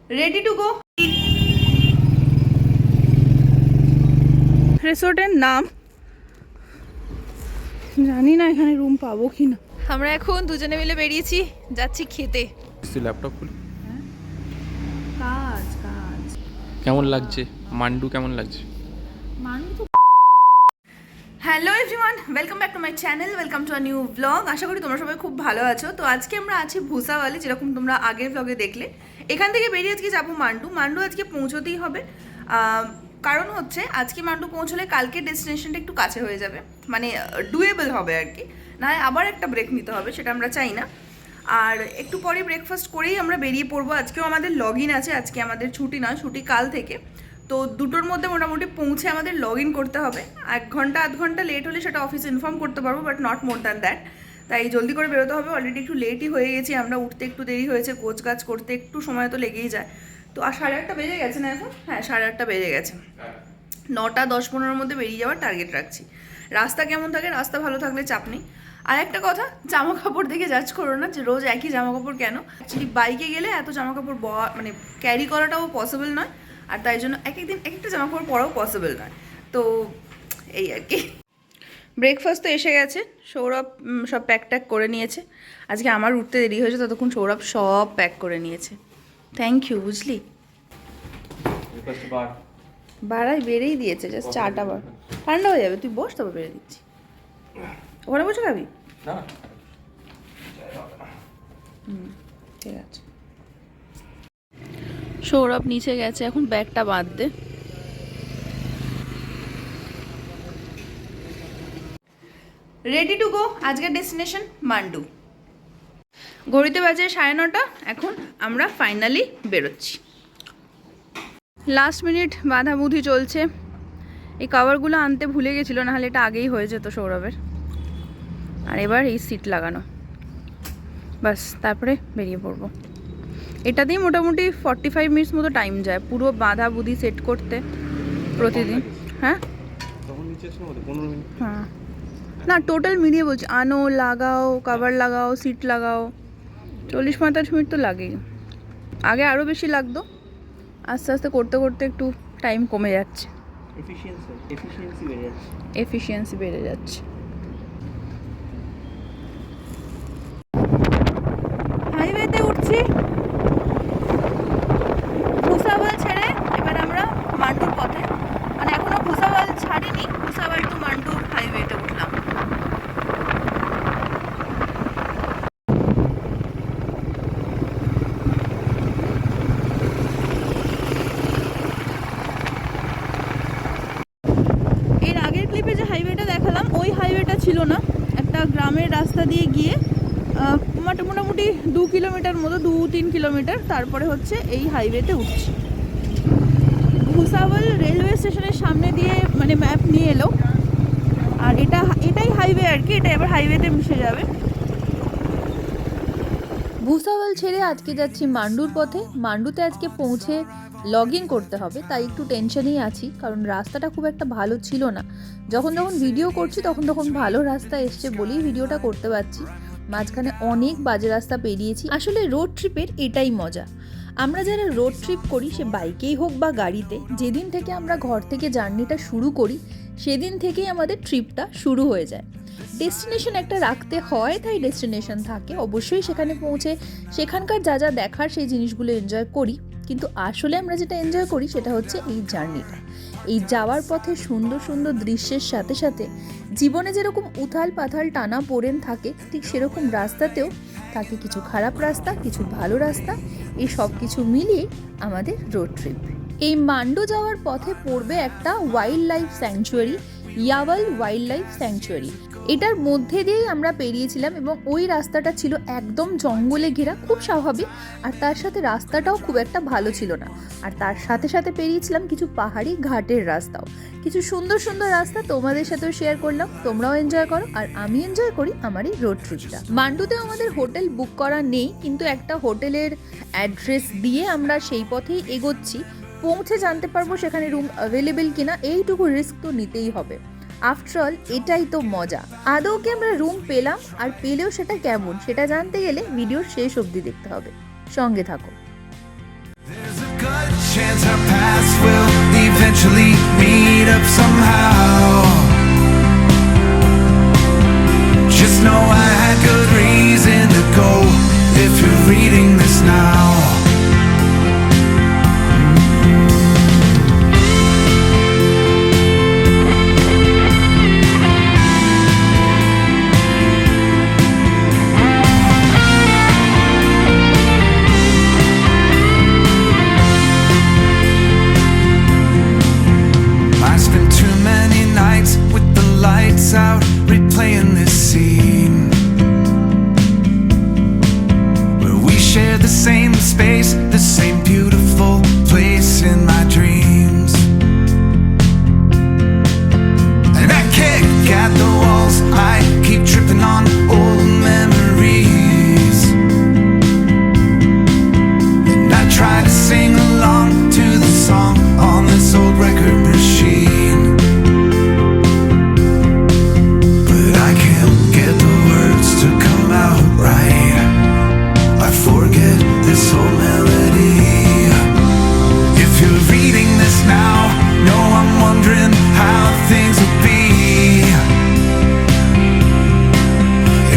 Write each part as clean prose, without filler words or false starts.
Ready to go. রিসোর্টের নাম জানি না, এখানে রুম পাবো কি না। আমরা এখন দুজনে মিলে বেরিয়েছি, যাচ্ছি খেতে। ল্যাপটপ খুলি। কাজ কাজ কেমন লাগছে মান্ডু, কেমন লাগছে? Hello everyone, welcome back to my channel, welcome to a new blog. আশা করি তোমরা সবাই খুব ভালো আছো। তো আজকে আমরা আছি ভুসাওয়ালি, যেরকম তোমরা আগের ব্লগে দেখলে। এখান থেকে বেরিয়ে আজকে যাবো মান্ডু আজকে পৌঁছতেই হবে। কারণ হচ্ছে আজকে মান্ডু পৌঁছলে কালকে ডেস্টিনেশনটা একটু কাছে হয়ে যাবে, মানে ডুয়েবল হবে আর কি। না আবার একটা ব্রেক নিতে হবে, সেটা আমরা চাই না। আর একটু পরে ব্রেকফাস্ট করেই আমরা বেরিয়ে পড়বো। আজকেও আমাদের লগ ইন আছে, আজকে আমাদের ছুটি নয়, ছুটি কাল থেকে। তো দুটোর মধ্যে মোটামুটি পৌঁছে আমাদের লগ ইন করতে হবে। 1 ঘন্টা আধ ঘন্টা লেট হলে সেটা অফিসে ইনফর্ম করতে পারবো, but not more than that. তাই জলদি করে বেরোতে হবে। অলরেডি একটু লেটই হয়ে গেছি আমরা, উঠতে একটু দেরি হয়েছে, গোছ গাছ করতে একটু সময় তো লেগেই যায়। তো আর 8:30 বেজে গেছে না এখন? হ্যাঁ, 8:30 বেজে গেছে। 9টা 10-15 মধ্যে বেরিয়ে যাওয়ার টার্গেট রাখছি। রাস্তা কেমন থাকে? রাস্তা ভালো থাকলে চাপ নেই। আর একটা কথা, জামা কাপড় দেখে জাজ করো না যে রোজ একই জামা কাপড় কেন। অ্যাকচুয়ালি বাইকে গেলে এত জামা কাপড় মানে ক্যারি করাটাও পসিবল নয়, আর তাই জন্য এক একদিন এক একটা জামা কাপড় পরাও পসিবল নয়। তো এই আর কি। ব্রেকফাস্ট তো এসে গেছে, সৌরভ সব প্যাক ট্যাক করে নিয়েছে। আজকে আমার উঠতে দেরি হয়েছে, ততক্ষণ সৌরভ সব প্যাক করে নিয়েছে। থ্যাংক ইউ, বুঝলি? বাড়াই বেড়েই দিয়েছে, জাস্ট 4টা বার। ঠান্ডা হয়ে যাবে, তুই বস, তবে বেড়ে দিচ্ছি। ওখানে বসে খাবি? ঠিক আছে। সৌরভ নিচে গেছে এখন ব্যাগটা বাঁধতে। Ready to go. আজকের ডেস্টিনেশন মান্ডু। ঘড়িতে বাজে 9:30। এখন আমরা ফাইনালি বেরোচ্ছি। লাস্ট মিনিট বাঁধাবুধি চলছে। এই কভারগুলো আনতে ভুলে গেছিলো, নাহলে এটা আগেই হয়ে যেত সৌরভের। আর এবার এই সিট লাগানো, বাস তারপরে বেরিয়ে পড়বো। এটা দিয়ে মোটামুটি 45 মিনিটস মতো টাইম যায় পুরো বাঁধাবুধি সেট করতে প্রতিদিন। হ্যাঁ হ্যাঁ, না টোটাল মিলিয়ে বলছি, আনো, লাগাও, কভার লাগাও, সিট লাগাও, 40-45 মিনিট তো লাগেই। আগে আরও বেশি লাগতো, আস্তে আস্তে করতে করতে একটু টাইম কমে যাচ্ছে, এফিসিয়েন্সি বেড়ে যাচ্ছে। হাইওয়েতে উঠছি ভুসাওয়াল ছেড়ে, এবার আমরা মান্ডুর পথে। মানে এখনো ভুসাওয়াল ছাড়িনি, ভুসাওয়াল টু মান্ডুর হাইওয়েতে উঠলাম। এর আগের ক্লিপে যে হাইওয়েটা দেখালাম, ওই হাইওয়েটা ছিল না, একটা গ্রামের রাস্তা দিয়ে গিয়ে মোটামুটি 2 কিলোমিটার মতো, 2-3 কিলোমিটার, তারপরে হচ্ছে এই হাইওয়েতে উঠছি। ভুসাওয়াল রেলওয়ে স্টেশনের সামনে দিয়ে মানে ম্যাপ নিয়ে এলো, আর এটাই হাইওয়ে আর কি, এটা এবার হাইওয়েতে মিশে যাবে। ভুসাওয়াল ছেড়ে আজকে যাচ্ছি মান্ডুর পথে। মান্ডুতে আজকে পৌঁছে লগ ইন করতে হবে, তাই একটু টেনশনেই আছি, কারণ রাস্তাটা খুব একটা ভালো ছিল না। যখন ভিডিও করছি তখন ভালো রাস্তা এসছে বলেই ভিডিওটা করতে পারছি। মাঝখানে অনেক বাজে রাস্তা পেরিয়েছি। আসলে রোড ট্রিপের এটাই মজা। আমরা যারা রোড ট্রিপ করি, সে বাইকেই হোক বা গাড়িতে, যেদিন থেকে আমরা ঘর থেকে জার্নিটা শুরু করি সেদিন থেকেই আমাদের ট্রিপটা শুরু হয়ে যায়। ডেস্টিনেশন একটা রাখতে হয়, তাই ডেস্টিনেশন থাকে, অবশ্যই সেখানে পৌঁছে সেখানকার যা যা দেখার সেই জিনিসগুলো এনজয় করি। কিন্তু আসলে আমরা যেটা এনজয় করি সেটা হচ্ছে এই জার্নিটা। এই যাওয়ার পথে সুন্দর সুন্দর দৃশ্যের সাথে সাথে জীবনে যেরকম উথাল পাথাল টানা পোড়েন থাকে, ঠিক সেরকম রাস্তাতেও থাকে কিছু খারাপ রাস্তা, কিছু ভালো রাস্তা। এই সব কিছু মিলিয়ে আমাদের রোড ট্রিপ। এই মান্ডু যাওয়ার পথে পড়বে একটা wildlife sanctuary, Yawal wildlife sanctuary. এটার মধ্যে দিয়েই আমরা পেরিয়েছিলাম, এবং ওই রাস্তাটা ছিল একদম জঙ্গলে ঘেরা, খুব স্বাভাবিক। আর তার সাথে রাস্তাটাও খুব একটা ভালো ছিল না। আর তার সাথে সাথে পেরিয়েছিলাম কিছু পাহাড়ি ঘাটের রাস্তাও, কিছু সুন্দর সুন্দর রাস্তা তোমাদের সাথেও শেয়ার করলাম। তোমরাও এনজয় করো, আর আমি এনজয় করি আমার এই রোড ট্রিপটা। মান্ডুতেও আমাদের হোটেল বুক করা নেই, কিন্তু একটা হোটেলের অ্যাড্রেস দিয়ে আমরা সেই পথেই এগোচ্ছি। পৌঁছে জানতে পারবো সেখানে রুম অ্যাভেলেবেল কিনা, এইটুকু রিস্ক তো নিতেই হবে। আফটার অল এটাই তো মজা। আদৌ কি আমরা রুম পেলাম, আর পেলেও সেটা কেমন, সেটা জানতে গেলে ভিডিওর শেষ অবধি দেখতে হবে। সঙ্গে থাকো। There's a good chance our paths will eventually meet up somehow. Just know I had good reason to go if you're reading this now. I spent too many nights with the lights out, replaying this scene where we share the same space, the same beautiful place in my dreams. And I kick at the walls, I keep tripping on old memories. And I try to sing along to the song on this old record machine, but I can't get the words to come out right. I forget this old melody. If you're reading this now, know I'm wondering how things will be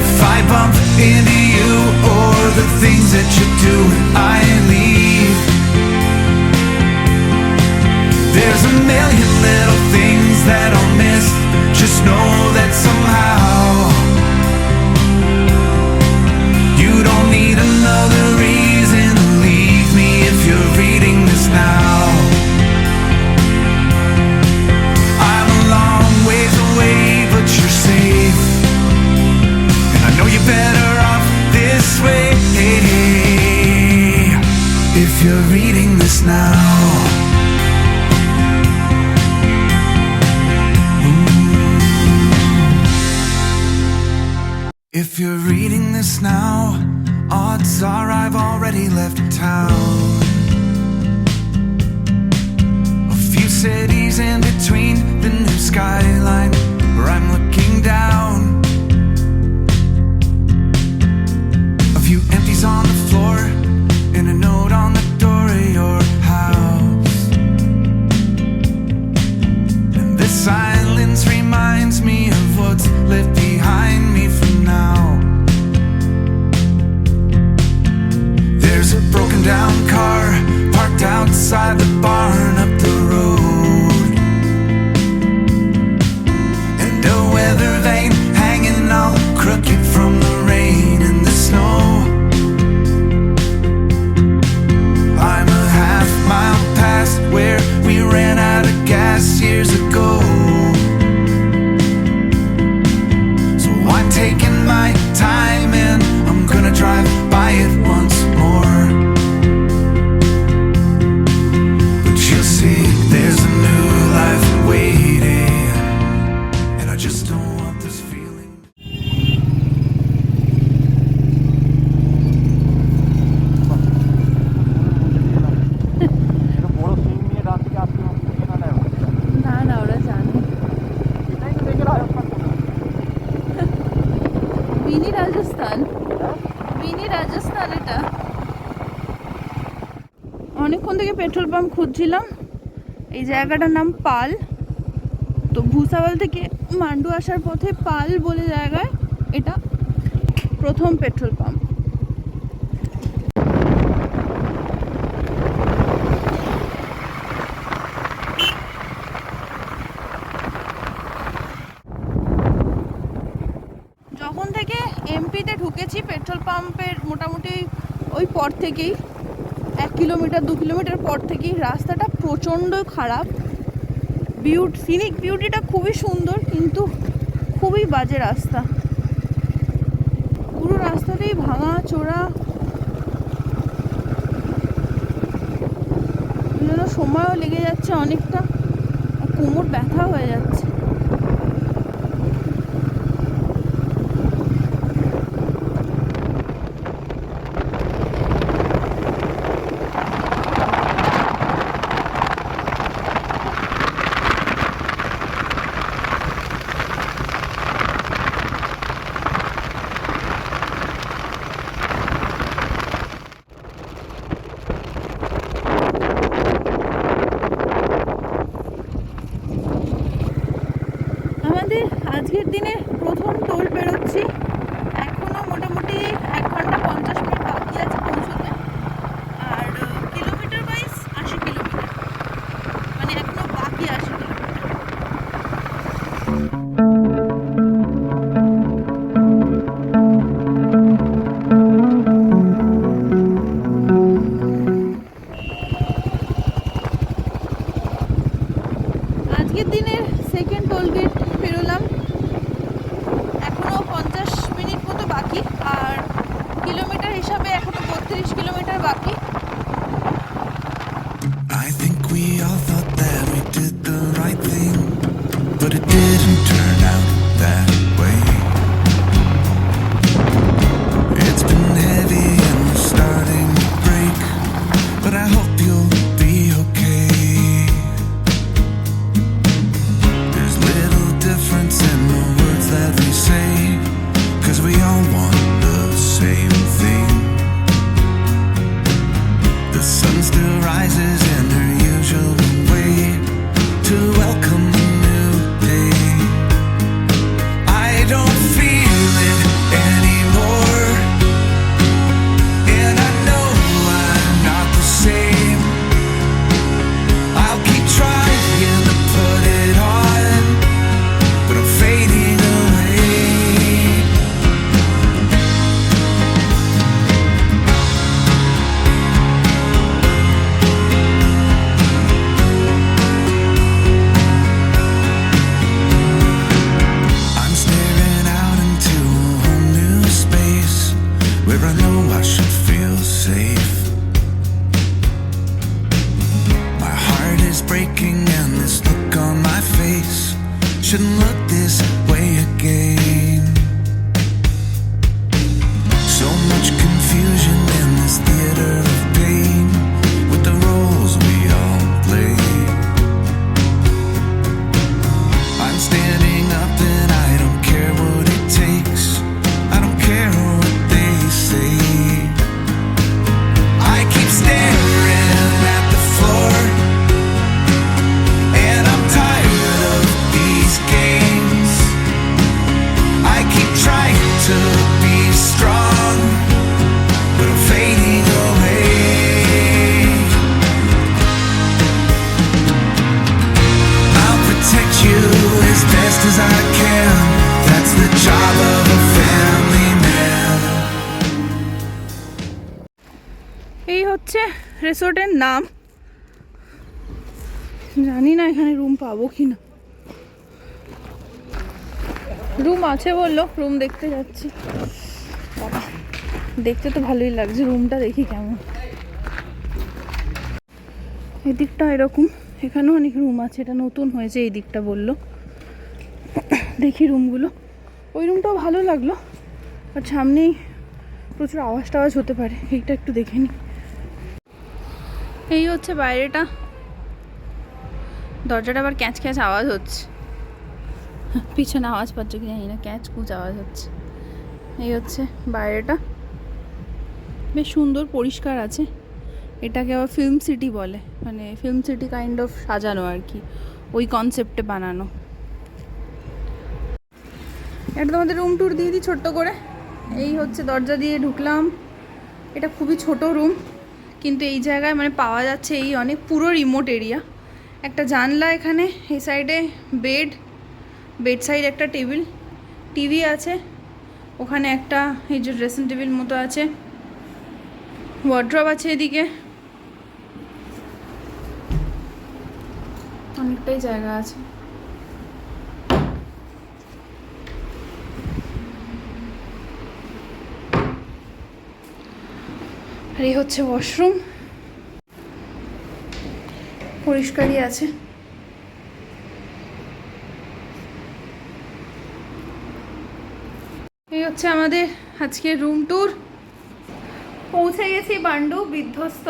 if I bump into you or the things that you do when I leave. There's a million little things that I'll miss. Just know that somehow you don't need another reason to leave me if you're reading this now. I'm a long ways away, but you're safe, and I know you're better off this way. If you're reading this now. If you're reading this now, odds are I've already left town. A few cities in between, the new skyline where I'm looking down. A few empties on the floor and a note on the door of your house. And this silence reminds me of what's left behind me for now. There's a broken down car parked outside the barn up the road, and a weather vane hanging all crooked from the rain and the snow. I'm a half mile past where we ran out of gas years ago, so I'm taking my time and I'm gonna drive by it once more. But you'll see there's a new life waiting, and I just don't want this feeling. না না ওরা জানে mini Rajasthan, mini Rajasthan এটা। অনেকক্ষণ থেকে petrol pump খুঁজছিলাম। এই জায়গাটার নাম পাল। তো ভুসাওয়াল থেকে মান্ডু আসার পথে পাল বলে জায়গায় এটা প্রথম পেট্রোল পাম্প। যখন থেকে এমপিতে ঢুকেছি পেট্রোল পাম্পের মোটামুটি ওই পর থেকেই 1 কিলোমিটার 2 কিলোমিটার পর থেকেই রাস্তাটা প্রচণ্ড খারাপ। সিনিক বিউটিটা খুবই সুন্দর, কিন্তু খুবই বাজে রাস্তা। পুরো রাস্তাতেই ভাঙা চোরা, জন্য সময়ও লেগে যাচ্ছে অনেকটা, কোমর ব্যথা হয়ে যাচ্ছে। আজকের দিনে প্রথম টোল বেরোচ্ছি, এখনো মোটামুটি 1 ঘন্টা 50 মিনিট বাকি আছে পৌঁছতে। আর কিলোমিটার ওয়াইজ 80 কিলোমিটার, মানে এখনো বাকি 80 কিলোমিটার। আজকের দিনের সেকেন্ড টোল গেট পেরোলাম, এখনো 50 মিনিট মতো বাকি। আর কিলোমিটার হিসাবে এখনো 32 কিলোমিটার বাকি। I think we all thought that we did the right thing, but it didn't turn out that way. It's been heavy and we're starting to break, but I hope you'll be okay. There's little difference in the words that we say, 'cause we all want the same thing. The sun still rises in her usual way to welcome a new day. I don't feel it anymore, and I know I'm not the same. I'll keep trying to put it on, but I'm fading away. I'm staring out into a whole new space where I know I should feel safe. My heart is breaking and this look on my face shouldn't look this way again. So much confusion in this theater of pain with the roles we all play. I'm standing up and I don't care what it takes. I don't care what they say. I keep staring at the floor, and I'm tired of these games. I keep trying to be strong, but I'm fading away. I'll protect you as best as I can. That's the job of a family man. এই হচ্ছে রিসোর্টের নাম। জানি না এখানে room পাবো কি না। রুম আছে বললো, রুম দেখতে যাচ্ছি। বাবা, দেখতে তো ভালোই লাগছে, রুমটা দেখি কেমন। এদিকটা এরকম, এখানেও অনেক রুম আছে, এটা নতুন হয়েছে এই দিকটা বললো। দেখি রুমগুলো, ওই রুমটাও ভালো লাগলো, আর সামনেই প্রচুর আওয়াজ টাওয়াজ হতে পারে, এইটা একটু দেখে নিই। এই হচ্ছে বাইরেটা, দরজাটা আবার ক্যাঁচ ক্যাঁচ আওয়াজ হচ্ছে, পিছনে আওয়াজ পাচ্ছ কি জানি না, ক্যাঁচ কুচ আওয়াজ হচ্ছে। এই হচ্ছে বাইরেটা, বেশ সুন্দর পরিষ্কার আছে। এটাকে আবার ফিল্ম সিটি বলে, মানে ফিল্ম সিটি কাইন্ড অফ সাজানো আর কি, ওই কনসেপ্টে বানানো। এটা তোমাদের রুম ট্যুর দিয়ে দিই ছোট্ট করে। এই হচ্ছে দরজা দিয়ে ঢুকলাম, এটা খুবই ছোট রুম, কিন্তু এই জায়গায় মানে পাওয়া যাচ্ছে এই অনেক পুরো রিমোট এরিয়া। একটা জানলা এখানে, এই সাইডে বেড সাইড একটা টেবিল, টিভি আছে ওখানে, একটা এই যে ড্রেসিং টেবিল মতো আছে, ওয়ার্ড্রপ আছে এদিকে, অনেকটাই জায়গা আছে। আর এই হচ্ছে ওয়াশরুম, পরিষ্কারই আছে। এই হচ্ছে আমাদের আজকের রুম ট্যুর। পৌঁছে গেছি বান্ডু, বিধ্বস্ত,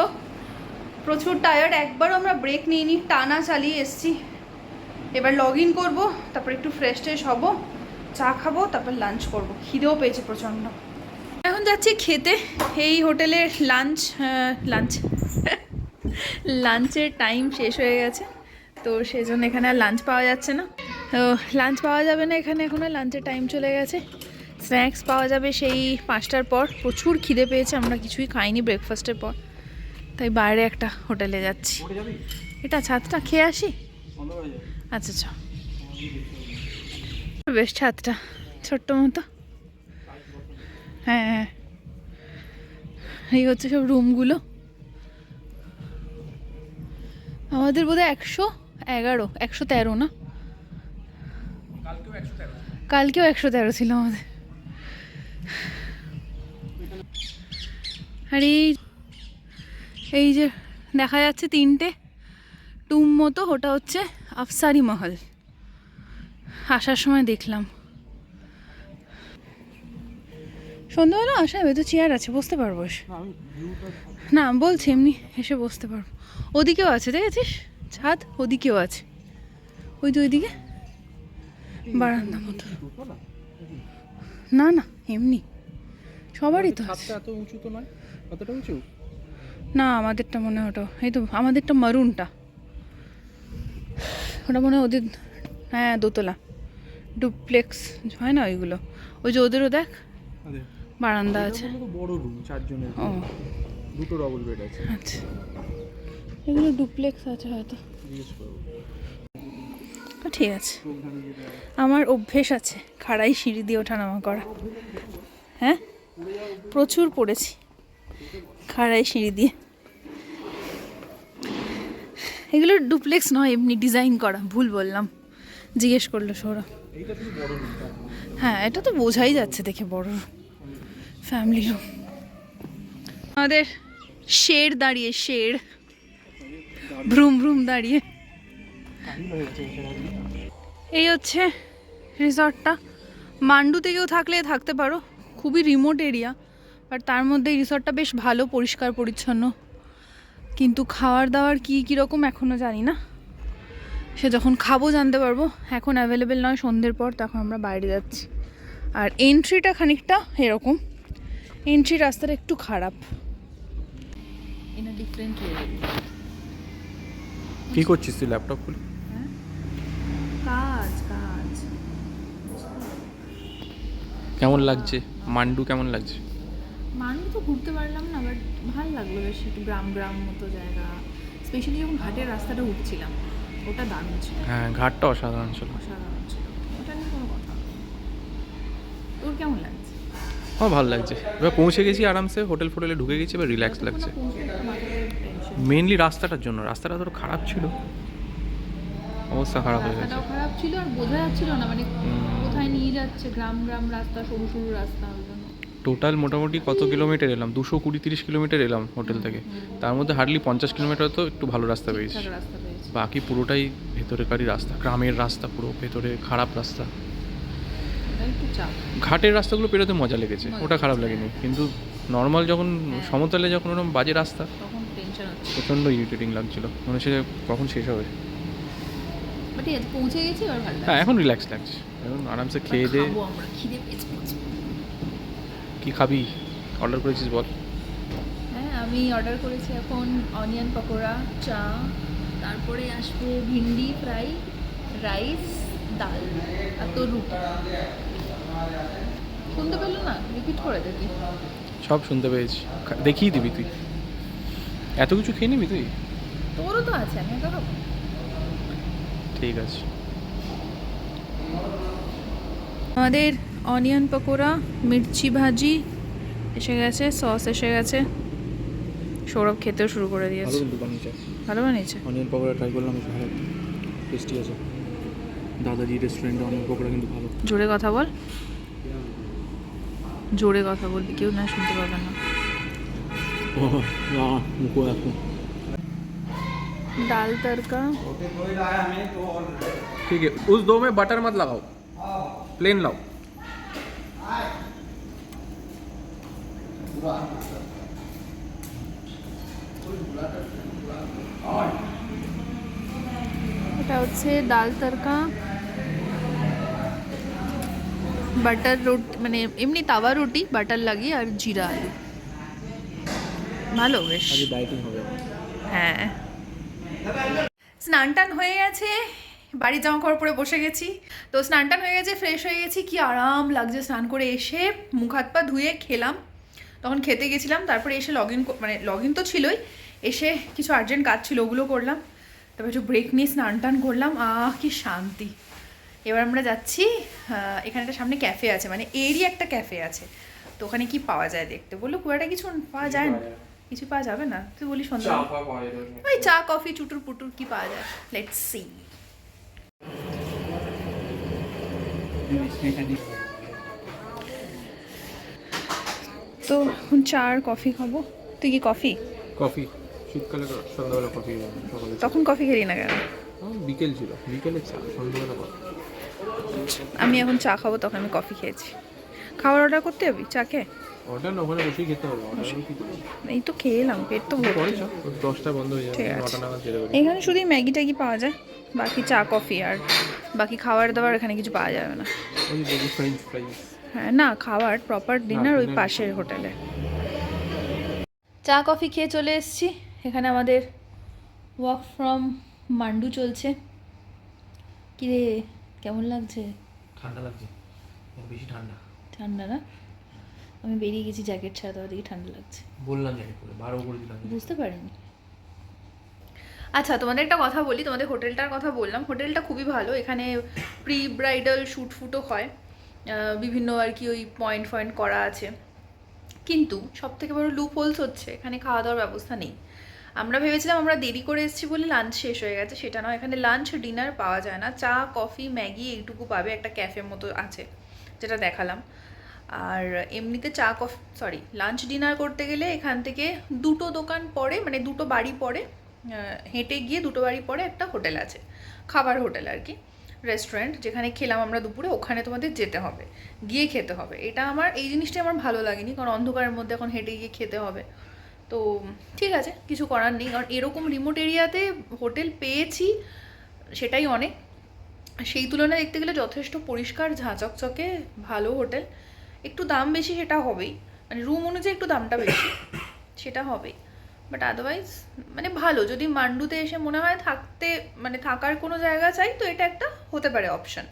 প্রচুর টায়ার্ড, একবারও আমরা ব্রেক নিইনি, টানা চালিয়ে এসছি। এবার লগ ইন করবো, তারপর একটু ফ্রেশ ট্রেশ হবো, চা খাবো, তারপর লাঞ্চ করবো, খিদেও পেয়েছে প্রচণ্ড। এখন যাচ্ছি খেতে। এই হোটেলের লাঞ্চের টাইম শেষ হয়ে গেছে, তো সেই জন্য এখানে আর লাঞ্চ পাওয়া যাচ্ছে না। তো লাঞ্চ পাওয়া যাবে না এখানে, এখনো লাঞ্চের টাইম চলে গেছে। স্ন্যাক্স পাওয়া যাবে সেই 5টার পর। প্রচুর খিদে পেয়েছে, আমরা কিছুই খাইনি ব্রেকফাস্টের পর, তাই বাইরে একটা হোটেলে যাচ্ছি। এটা ছাদটা খেয়ে আসি। আচ্ছা আচ্ছা, বেশ ছাদটা ছোট্ট মতো। হ্যাঁ হ্যাঁ, এই হচ্ছে সব রুমগুলো। আমাদের বোধহয় 111, 113 না, কালকেও 113 ছিল আমাদের। আর এই যে দেখা যাচ্ছে 3টে টুম মতো, ওটা হচ্ছে আফসারি মহল। আসার সময় দেখলাম। সন্ধ্যাবেলা আসা হবে তো, চেয়ার আছে, বসতে পারবো। না বলছি এমনি এসে বসতে পারবো। ওদিকেও আছে, দেখেছিস ছাদ, ওদিকেও আছে, ওই তো ওইদিকে বারান্দা মতো। না না এমনি সবারই তো আছে। এত উঁচু তো নয়, কতটা উঁচু? না আমাদেরটা মনে হয় ওটা, এই তো আমাদেরটা মারুনটা, ওটা মনে হয় ওদের। হ্যাঁ দোতলা ডুপ্লেক্স হয় না ওইগুলো, ওই যে ওদেরও দেখ বারান্দা আছে। বড় রুম, 4 জনের, ও 2টো ডবল বেড আছে। আচ্ছা, এগুলো ডুপ্লেক্স আছে হয়তো। ঠিক আছে, আমার অভ্যেস আছে খাড়াই সিঁড়ি দিয়ে ওঠানামা করা। হ্যাঁ প্রচুর পড়েছি খাড়াই সিঁড়ি দিয়ে। এগুলো ডুপ্লেক্স নয়, এমনি ডিজাইন করা। ভুল বললাম, জিজ্ঞেস করলো সৌরভ। হ্যাঁ এটা তো বোঝাই যাচ্ছে দেখে বড় ফ্যামিলি রুম। আমাদের শের দাঁড়িয়ে, শের ভ্রুম ভ্রুম দাঁড়িয়ে। এই হচ্ছে রিসর্টটা। মান্ডুতে কেউ থাকলে থাকতে পারো, খুবই রিমোট এরিয়া, বাট তার মধ্যে এই রিসর্টটা বেশ ভালো, পরিষ্কার পরিচ্ছন্ন। কিন্তু খাওয়ার দাওয়ার কী কীরকম এখনও জানি না, সে যখন খাবো জানতে পারবো। এখন অ্যাভেলেবেল নয়, সন্ধ্যের পর, তখন আমরা বাইরে যাচ্ছি। আর এন্ট্রিটা খানিকটা এরকম, এন্ট্রি রাস্তাটা একটু খারাপ। ডিফারেন্ট কি করছিস তুই? ল্যাপটপ খুলে কাজ কাজ। কেমন লাগছে মান্ডু? কেমন লাগছে? মান্ডু তো ঘুরতে পারলাম না, বাট ভালো লাগলো বেশ, একটু গ্রাম গ্রাম মতো জায়গা। স্পেশালি যখন ঘাটের রাস্তাটা উঠছিলাম, ওটা দারুণ ছিল। হ্যাঁ ঘাটটা অসাধারণ ছিল। অসাধারণ ছিল, ওটা নিয়ে কোনো কথা না। তোর কেমন লাগছে? আমার ভালো লাগছে, এবার পৌঁছে গেছি আরামসে, হোটেল ফোটেলে ঢুকে গেছি, এবার রিল্যাক্স লাগছে। মেনলি রাস্তাটার জন্য, রাস্তাটা ধরো খারাপ ছিল, অবস্থা খারাপ হয়ে গেছে। রাস্তাটাও খারাপ ছিল, আর বোঝা যাচ্ছিল না মানে কোথায় নিয়ে যাচ্ছে। গ্রাম গ্রাম রাস্তা, সরু সরু রাস্তা, ওই জন্য। টোটাল মোটামুটি কত কিলোমিটার এলাম? 220-30 কিলোমিটার এলাম হোটেল থেকে। তার মধ্যে হার্ডলি 50 কিলোমিটার তো একটু ভালো রাস্তা পেয়েছি, রাস্তা পেয়েছি। বাকি পুরোটাই ভেতরেকারই রাস্তা, গ্রামের রাস্তা, পুরো ভেতরে খারাপ রাস্তা। একটু চাপ। ঘাটের রাস্তাগুলো পেরোতে মজা লেগেছে, ওটা খারাপ লাগেনি। কিন্তু নর্মাল যখন সমতলে যখন ওরকম বাজে রাস্তা, তখন টেনশন হচ্ছে। প্রচণ্ড ইরিটেটিং লাগছিল, মনে হচ্ছে যে কখন শেষ হবে। বাট এই পৌঁছে গেছি, এবার ভালো হ্যাঁ এখন রিল্যাক্স লাগছে, এখন আরামসে খেয়ে দে। খাবো আমরা, খিদে পেয়েছে প্রচুর। কী খাবি অর্ডার করেছিস বল? হ্যাঁ আমি অর্ডার করেছি এখন অনিয়ন পকোড়া, চা, তারপরে আসবে ভিন্ডি ফ্রাই, রাইস, ডাল, আর তোর রুটি। শুনতে পেলো না? রিপিট করে দেখি। সব শুনতে পেয়েছি, দেখিয়ে দিবি তুই। এত কিছু খেয়ে নিবি তুই? তোরও তো আছে, আমি একা খাবো। ঠিক আছে। আমাদের অনিয়ন পকোড়া, মির্চি ভাজি এসে গেছে, সস এসে গেছে। সৌরভ খেতেও শুরু করে দিয়েছে। কিন্তু বানিয়েছে, ভালো বানিয়েছে। অনিয়ন পকোড়া ট্রাই করলাম, বেশ ভালো টেস্টি আছে। দাদাজি রেস্টুরেন্টে অনিয়ন পকোড়া কিন্তু ভালো। জোরে কথা বল, জোরে কথা বলবি, কেউ না শুনতে পাবে না। दाल तड़का। ठीक है, उस दो में बटर मत लगाओ, प्लेन लाओ। এটা হচ্ছে ডাল তড়কা, বাটার রুটি, মানে এমনি তাওয়া রুটি বাটার লাগিয়ে, আর জিরা আলু। ভালো বেশ। আজ ডাইটিং হবে। হ্যাঁ, স্নান টান হয়ে গেছে, বাড়ির জামা কাপড় পরে বসে গেছি। তো স্নান টান হয়ে গেছে, ফ্রেশ হয়ে গেছি, কি আরাম লাগছে। স্নান করে এসে মুখ হাত পা ধুয়ে খেলাম, তখন খেতে গেছিলাম। তারপরে এসে লগ ইন তো ছিলই, এসে কিছু আর্জেন্ট কাজ ছিল ওগুলো করলাম। তারপর একটু ব্রেক নিয়ে স্নান টান করলাম। কি শান্তি। এবার আমরা যাচ্ছি, এখানে একটা সামনে ক্যাফে আছে, মানে এরই একটা ক্যাফে আছে। তো ওখানে কি পাওয়া যায় দেখতে বললো, খুব একটা কিছু পাওয়া যায় না, কিছু পাওয়া যাবে না। তুই বলি সন্ধ্যা ওই চা কফি চুটুর পুটুর কি পাওয়া যায়, লেটস সি। তো এখন চা আর কফি খাবো। তুই কি কফি? কফি শীতকালে সন্ধ্যাবেলা কফি সকালে তখন কফি খেলি না কেন? বিকেল ছিল, বিকেলে চা, সন্ধ্যাবেলা কফি। আমি এখন চা খাবো, তখন আমি কফি খেয়েছি। খাবার অর্ডার করতে যাবি চা খেয়ে? অর্ডার না, ওখানে বসেই খেতে হবে। অর্ডার কি করবো? এই তো খেয়ে এলাম, পেট তো ভর্তি। পরে চা 10টা বন্ধ হয়ে যাবে, ঠিক আছে। 9টা নাগাদ যেতে পারি। এখানে শুধু ম্যাগি ট্যাগি পাওয়া যায়, বাকি চা কফি আর বাকি খাবার দাবার এখানে কিছু পাওয়া যাবে না। ওই দেখি ফ্রেঞ্চ ফ্রাইজ। হ্যাঁ না, খাবার প্রপার ডিনার ওই dinner পাশের হোটেলে। চা কফি খেয়ে চলে এসেছি। এখানে আমাদের ওয়ার্ক ফ্রম মান্ডু চলছে। কিরে কেমন লাগছে? ঠান্ডা লাগছে, বেশি ঠান্ডা। ঠান্ডা না? আমি বেরিয়ে গেছি জ্যাকেট ছাড়া, তো দেখি ঠান্ডা লাগছে। বললাম জ্যাকেট পরে, 12 করে দিলাম। বুঝতে পারিনি। আচ্ছা তোমাদের একটা কথা বলি, তোমাদের হোটেলটার কথা বললাম, হোটেলটা খুবই ভালো। এখানে প্রি ব্রাইডাল শ্যুট ফুটও হয়, বিভিন্ন আর কি ওই পয়েন্ট করা আছে। কিন্তু সব থেকে বড় লুপ হোলস হচ্ছে এখানে খাওয়া দাওয়ার ব্যবস্থা নেই। আমরা ভেবেছিলাম আমরা দেরি করে এসেছি বলে লাঞ্চ শেষ হয়ে গেছে, সেটা নয়। এখানে লাঞ্চ ডিনার পাওয়া যায় না, চা কফি ম্যাগি এইটুকু পাবে, একটা ক্যাফে মতো আছে যেটা দেখালাম। আর এমনিতে লাঞ্চ ডিনার করতে গেলে এখান থেকে 2টো দোকান পরে, মানে 2টো বাড়ি পরে, হেঁটে গিয়ে 2টো বাড়ি পরে একটা হোটেল আছে, খাবার হোটেল আর কি, রেস্টুরেন্ট, যেখানে খেলাম আমরা দুপুরে। ওখানে তোমাদের যেতে হবে, গিয়ে খেতে হবে। এই জিনিসটা আমার ভালো লাগেনি, কারণ অন্ধকারের মধ্যে এখন হেঁটে গিয়ে খেতে হবে। তো ঠিক আছে, কিছু করার নেই, কারণ এরকম রিমোট এরিয়াতে হোটেল পেয়েছি সেটাই অনেক। সেই তুলনায় দেখতে গেলে যথেষ্ট পরিষ্কার ঝাঁচকচকে ভালো হোটেল। একটু দাম বেশি সেটা হবেই, মানে রুম অনুযায়ী একটু দামটা বেশি সেটা হবেই, বাট আদারওয়াইজ মানে ভালো। যদি মান্ডুতে এসে মনে হয় থাকার কোনো জায়গা চাই, তো এটা একটা হতে পারে অপশন।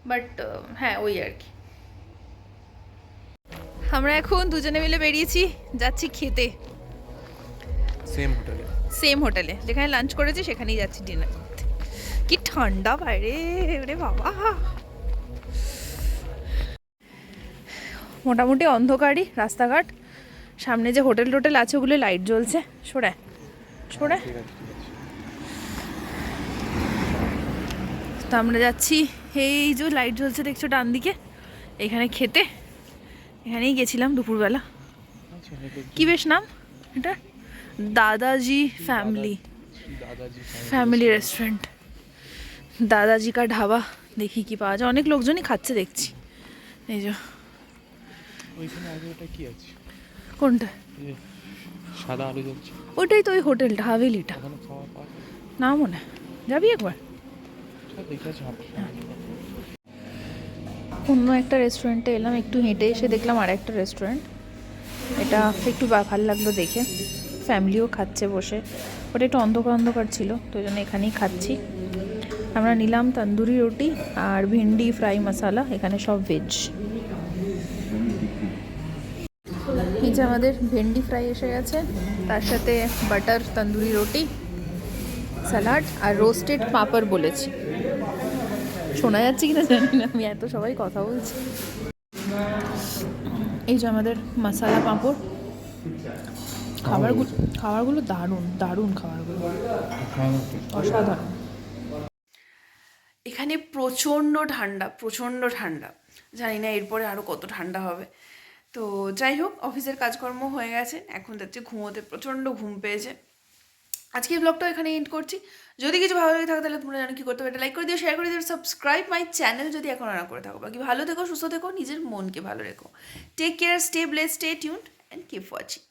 বাট হ্যাঁ, ওই আর কি। আমরা এখন দুজনে মিলে বেরিয়েছি, যাচ্ছি খেতে সেম হোটেলে যেখানে লাঞ্চ করেছি, সেখানেই যাচ্ছি ডিনার করতে। কি ঠান্ডা বাইরে রে বাবা, মোটামুটি অন্ধকারই রাস্তাঘাট। সামনে যে হোটেল টোটেল আছে ওগুলো লাইট জ্বলছে। সরে তো আমরা যাচ্ছি, এই যে লাইট জ্বলছে দেখছো ডান দিকে, এখানে খেতে। এখানেই গেছিলাম দুপুরবেলা। কি বেশ নাম এটা? দাদাজি ফ্যামিলি রেস্টুরেন্ট, দাদাজি কা ঢাবা। দেখি কি পাওয়া যায়, অনেক লোকজনই খাচ্ছে দেখছি। এই যে ওইখানে আগে ওটা কি আছে? কোনটা? সাদা আলু জ্বলছে, ওইটাই তো ওই হোটেলটা, হাভেলিটা ওখানে খাওয়া পাওয়া না মনে হয়। যাবি একবার? দেখেছি। অন্য একটা রেস্টুরেন্টে এলাম, একটু হেঁটে এসে দেখলাম আর একটা রেস্টুরেন্ট। এটা একটু ভালো লাগলো দেখে, ফ্যামিলিও খাচ্ছে বসে। ওটা একটু অন্ধকার ছিল, তো ওই জন্য এখানেই খাচ্ছি। আমরা নিলাম তন্দুরি রুটি আর ভিন্ডি ফ্রাই মশালা, এখানে সব ভেজ। এই যে আমাদের ভেন্ডি ফ্রাই এসে গেছে, তার সাথে বাটার তন্দুরি রুটি, স্যালাড আর রোস্টেড পাঁপড় বলেছি। শোনা যাচ্ছে কিনা জানি না, আমি এত সবাই কথা বলছি। এই যে আমাদের মশালা পাঁপড়। খাবারগুলো দারুণ খাবারগুলো, অসাধারণ। এখানে প্রচণ্ড ঠান্ডা, জানি না এরপরে আরও কত ঠান্ডা হবে। তো যাই হোক, অফিসের কাজকর্ম হয়ে গেছে, এখন যাচ্ছে ঘুমোতে, প্রচণ্ড ঘুম পেয়েছে। আজকে এই ব্লগটা এখানে এন্ড করছি। যদি কিছু ভালো লাগে থাকে তাহলে তোমরা জানো কি করতে হবে, এটা লাইক করে দিও, শেয়ার করে দিও, সাবস্ক্রাইব মাই চ্যানেল যদি এখন না করে থাকো। বাকি ভালো থেকো, সুস্থ থেকো, নিজের মনকে ভালো রেখো। Take care, stay blessed, stay tuned and keep watching.